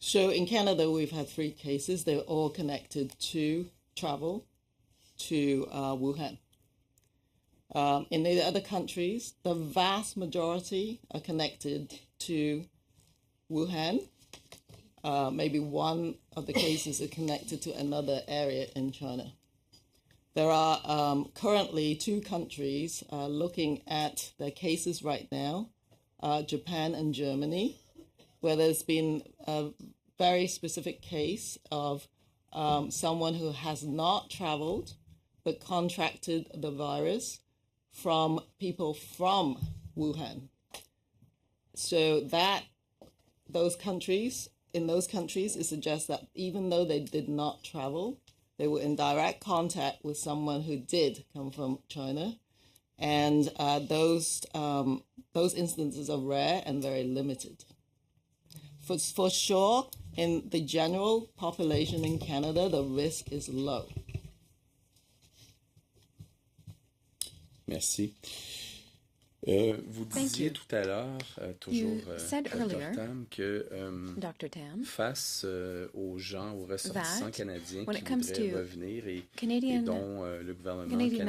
So in Canada, we've had 3 cases. They're all connected to travel to Wuhan. In the other countries, the vast majority are connected to Wuhan. Maybe one of the cases are connected to another area in China. There are currently 2 countries looking at their cases right now, Japan and Germany, where there's been a very specific case of someone who has not traveled but contracted the virus from people from Wuhan. So in those countries, it suggests that even though they did not travel, they were in direct contact with someone who did come from China. And those instances are rare and very limited. For sure, in the general population in Canada, the risk is low. Merci. Vous disiez tout à l'heure, toujours Dr. Tam, que face aux gens, aux ressortissants canadiens qui voudraient revenir et dont le gouvernement canadien,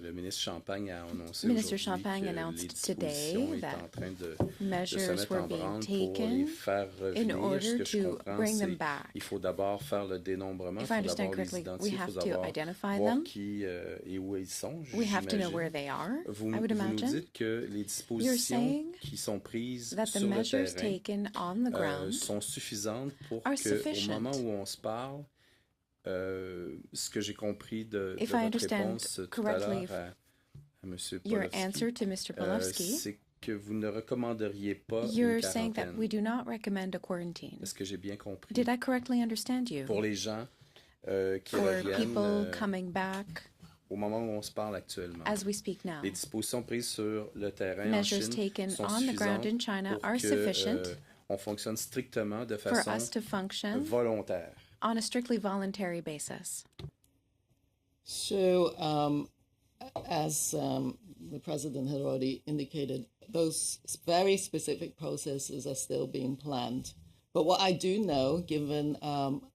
le ministre Champagne a annoncé aujourd'hui que les dispositions est en train de se mettre en branle pour les faire revenir. Ce que je comprends, c'est qu'il faut d'abord faire le dénombrement, il faut d'abord les identifier, il faut d'abord voir qui et où ils sont, j'imagine. Vous nous dites que les dispositions qui sont prises sur le terrain sont suffisantes pour qu'au moment où on se parle, ce que j'ai compris de votre réponse tout à l'heure à M. Polowski, c'est que vous ne recommanderiez pas une quarantaine. Est-ce que j'ai bien compris? Pour les gens qui reviennent au moment où on se parle actuellement. Les dispositions prises sur le terrain en Chine sont suffisantes pour qu'on fonctionne strictement de façon volontaire. On a strictly voluntary basis. So, as the President had already indicated, those very specific processes are still being planned. But what I do know, given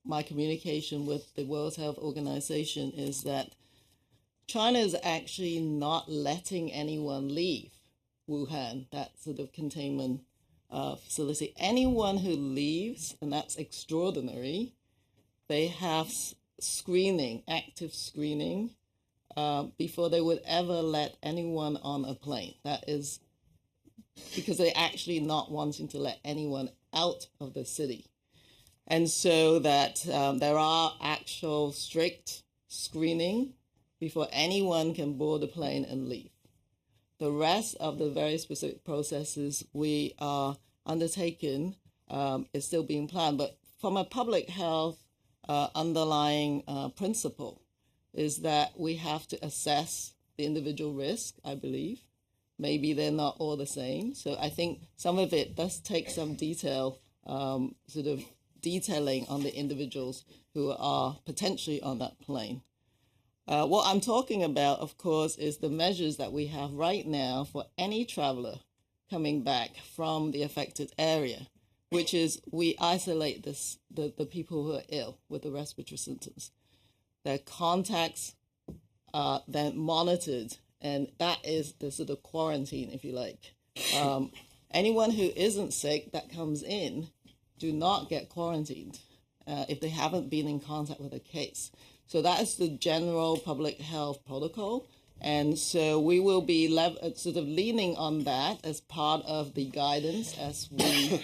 my communication with the World Health Organization, is that China is actually not letting anyone leave Wuhan, that sort of containment facility. Anyone who leaves, and that's extraordinary, they have screening, active screening, before they would ever let anyone on a plane. That is because they're actually not wanting to let anyone out of the city. And so that there are actual strict screening before anyone can board a plane and leave. The rest of the very specific processes we are undertaking is still being planned. But from a public health underlying principle is that we have to assess the individual risk, I believe. Maybe they're not all the same. So I think some of it does take some detail, sort of detailing on the individuals who are potentially on that plane. What I'm talking about, of course, is the measures that we have right now for any traveler coming back from the affected area, which is we isolate the people who are ill with the respiratory symptoms. Their contacts are then monitored, and that is the sort of quarantine, if you like. Anyone who isn't sick that comes in do not get quarantined if they haven't been in contact with a case. So that is the general public health protocol. And so we will be sort of leaning on that as part of the guidance as we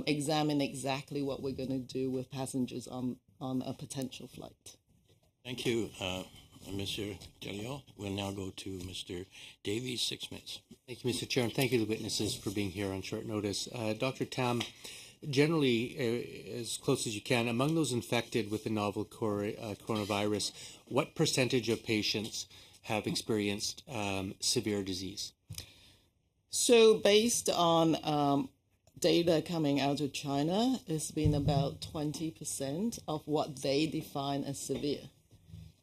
examine exactly what we're going to do with passengers on a potential flight. Thank you, Mr. Delio. We'll now go to Mr. Davies, 6 minutes. Thank you, Mr. Chair, and thank you to the witnesses for being here on short notice. Dr. Tam, generally, as close as you can, among those infected with the novel coronavirus, what percentage of patients have experienced severe disease? So based on data coming out of China, it's been about 20% of what they define as severe.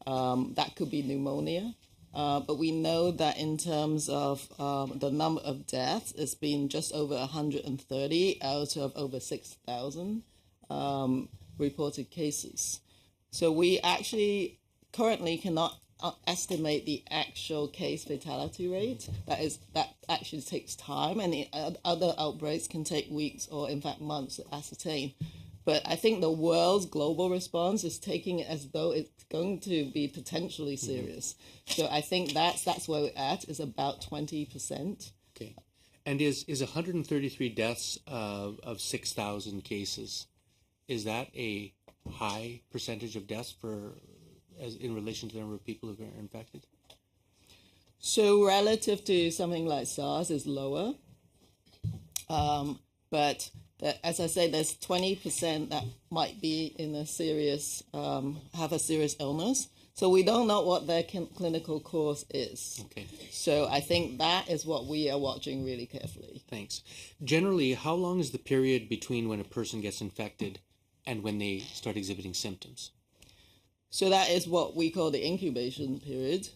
That could be pneumonia, but we know that in terms of the number of deaths, it's been just over 130 out of over 6,000 reported cases. So we actually currently cannot estimate the actual case fatality rate. That actually takes time, and the other outbreaks can take weeks or in fact months to ascertain. But I think the world's global response is taking it as though it's going to be potentially serious. So I think that's where we're at, is about 20%. Okay. And is 133 deaths of 6,000 cases, is that a high percentage of deaths as in relation to the number of people who are infected? So relative to something like SARS is lower. But as I say, there's 20% that might be in a serious, have a serious illness. So we don't know what their clinical course is. Okay. So I think that is what we are watching really carefully. Thanks. Generally, how long is the period between when a person gets infected and when they start exhibiting symptoms? So that is what we call the incubation period.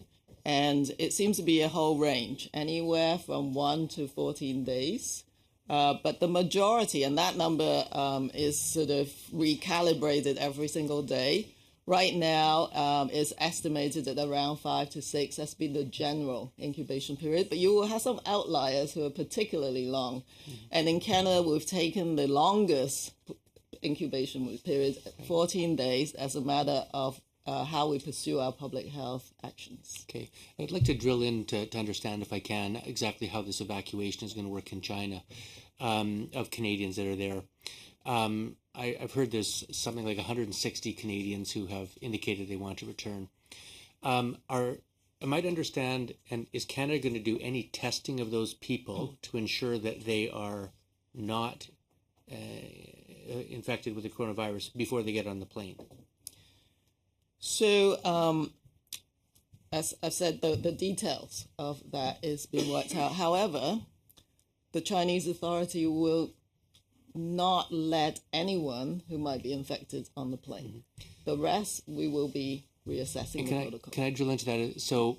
And it seems to be a whole range, anywhere from 1 to 14 days. But the majority, and that number is sort of recalibrated every single day, right now is estimated at around 5 to 6. That's been the general incubation period. But you will have some outliers who are particularly long. And in Canada, we've taken the longest incubation period, 14 days, as a matter of how we pursue our public health actions. Okay. I'd like to drill in to understand, if I can, exactly how this evacuation is going to work in China of Canadians that are there. I've heard there's something like 160 Canadians who have indicated they want to return. Am I to understand, and is Canada going to do any testing of those people to ensure that they are not infected with the coronavirus before they get on the plane? So, as I've said, the details of that is being worked out. However, the Chinese authority will not let anyone who might be infected on the plane. The rest, we will be reassessing the protocol. Can I drill into that? So,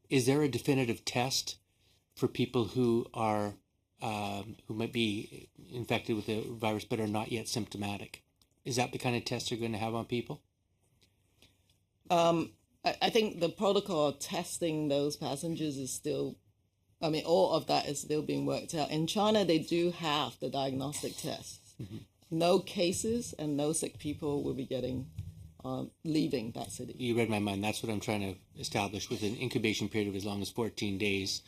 is there a definitive test for people who are who might be infected with the virus but are not yet symptomatic? Is that the kind of test you're going to have on people? I think the protocol of testing those passengers is still, all of that is still being worked out. In China, they do have the diagnostic tests. No cases and no sick people will be leaving that city. You read my mind. That's what I'm trying to establish. With an incubation period of as long as 14 days,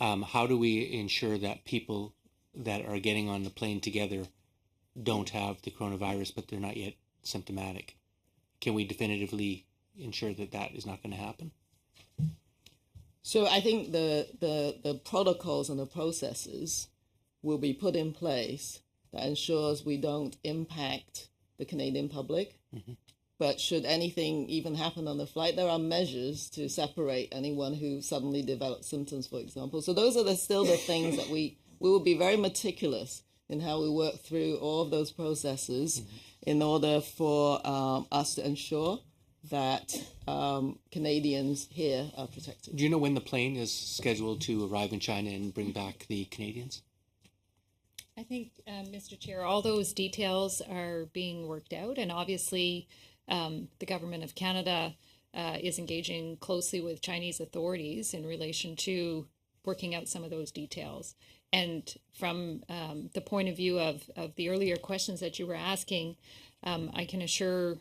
how do we ensure that people that are getting on the plane together don't have the coronavirus, but they're not yet symptomatic? Can we definitively ensure that that is not going to happen? So I think the protocols and the processes will be put in place that ensures we don't impact the Canadian public. But should anything even happen on the flight, there are measures to separate anyone who suddenly develops symptoms, for example. So those are still the things that we will be very meticulous in how we work through all of those processes in order for us to ensure that Canadians here are protected. Do you know when the plane is scheduled to arrive in China and bring back the Canadians? I think, Mr. Chair, all those details are being worked out, and obviously the Government of Canada is engaging closely with Chinese authorities in relation to working out some of those details. And from the point of view of the earlier questions that you were asking, I can assure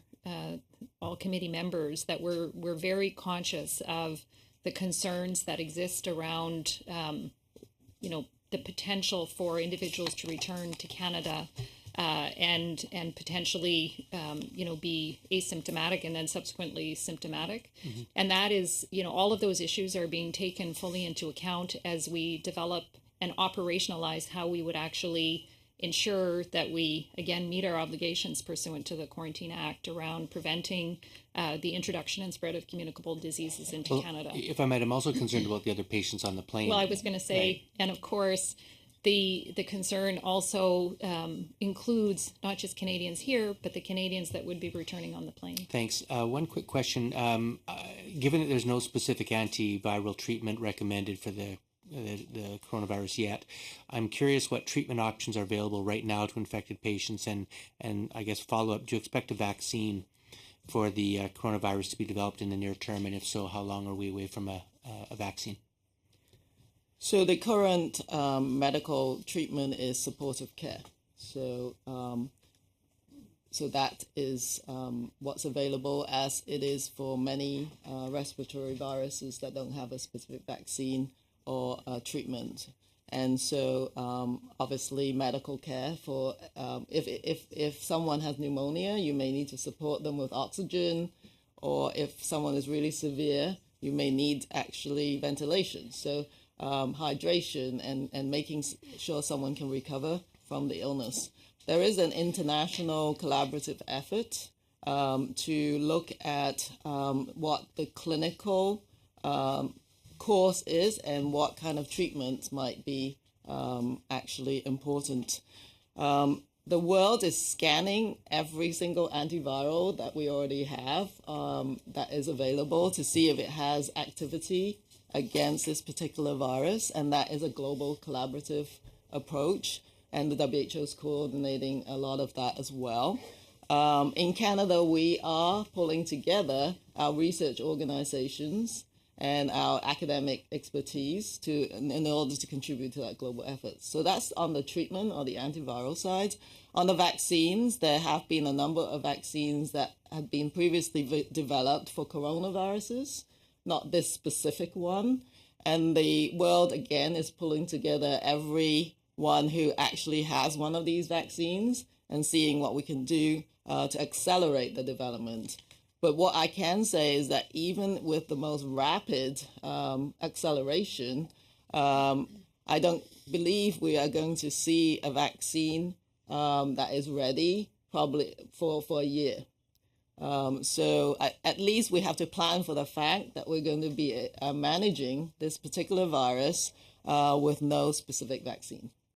all committee members that we're very conscious of the concerns that exist around, the potential for individuals to return to Canada and potentially, be asymptomatic and then subsequently symptomatic. And that is, all of those issues are being taken fully into account as we develop and operationalize how we would actually ensure that we, again, meet our obligations pursuant to the Quarantine Act around preventing the introduction and spread of communicable diseases into Canada. If I might, I'm also concerned about the other patients on the plane. Well, I was going to say, right. And of course, the concern also includes not just Canadians here, but the Canadians that would be returning on the plane. Thanks. One quick question. Given that there's no specific antiviral treatment recommended for the coronavirus yet, I'm curious what treatment options are available right now to infected patients, and I guess follow-up, do you expect a vaccine for the coronavirus to be developed in the near term, and if so, how long are we away from a vaccine? So the current medical treatment is supportive care. So that is what's available, as it is for many respiratory viruses that don't have a specific vaccine or treatment. And so obviously medical care for if someone has pneumonia, you may need to support them with oxygen, or if someone is really severe, you may need actually ventilation. So hydration and making sure someone can recover from the illness. There is an international collaborative effort to look at what the clinical course is and what kind of treatments might be actually important. The world is scanning every single antiviral that we already have that is available to see if it has activity against this particular virus, and that is a global collaborative approach, and the WHO is coordinating a lot of that as well. In Canada, we are pulling together our research organizations and our academic expertise in order to contribute to that global effort. So that's on the treatment or the antiviral side. On the vaccines, there have been a number of vaccines that have been previously developed for coronaviruses, not this specific one. And the world, again, is pulling together everyone who actually has one of these vaccines and seeing what we can do to accelerate the development. But what I can say is that even with the most rapid acceleration, I don't believe we are going to see a vaccine that is ready probably for a year. So at least we have to plan for the fact that we're going to be managing this particular virus with no specific vaccine.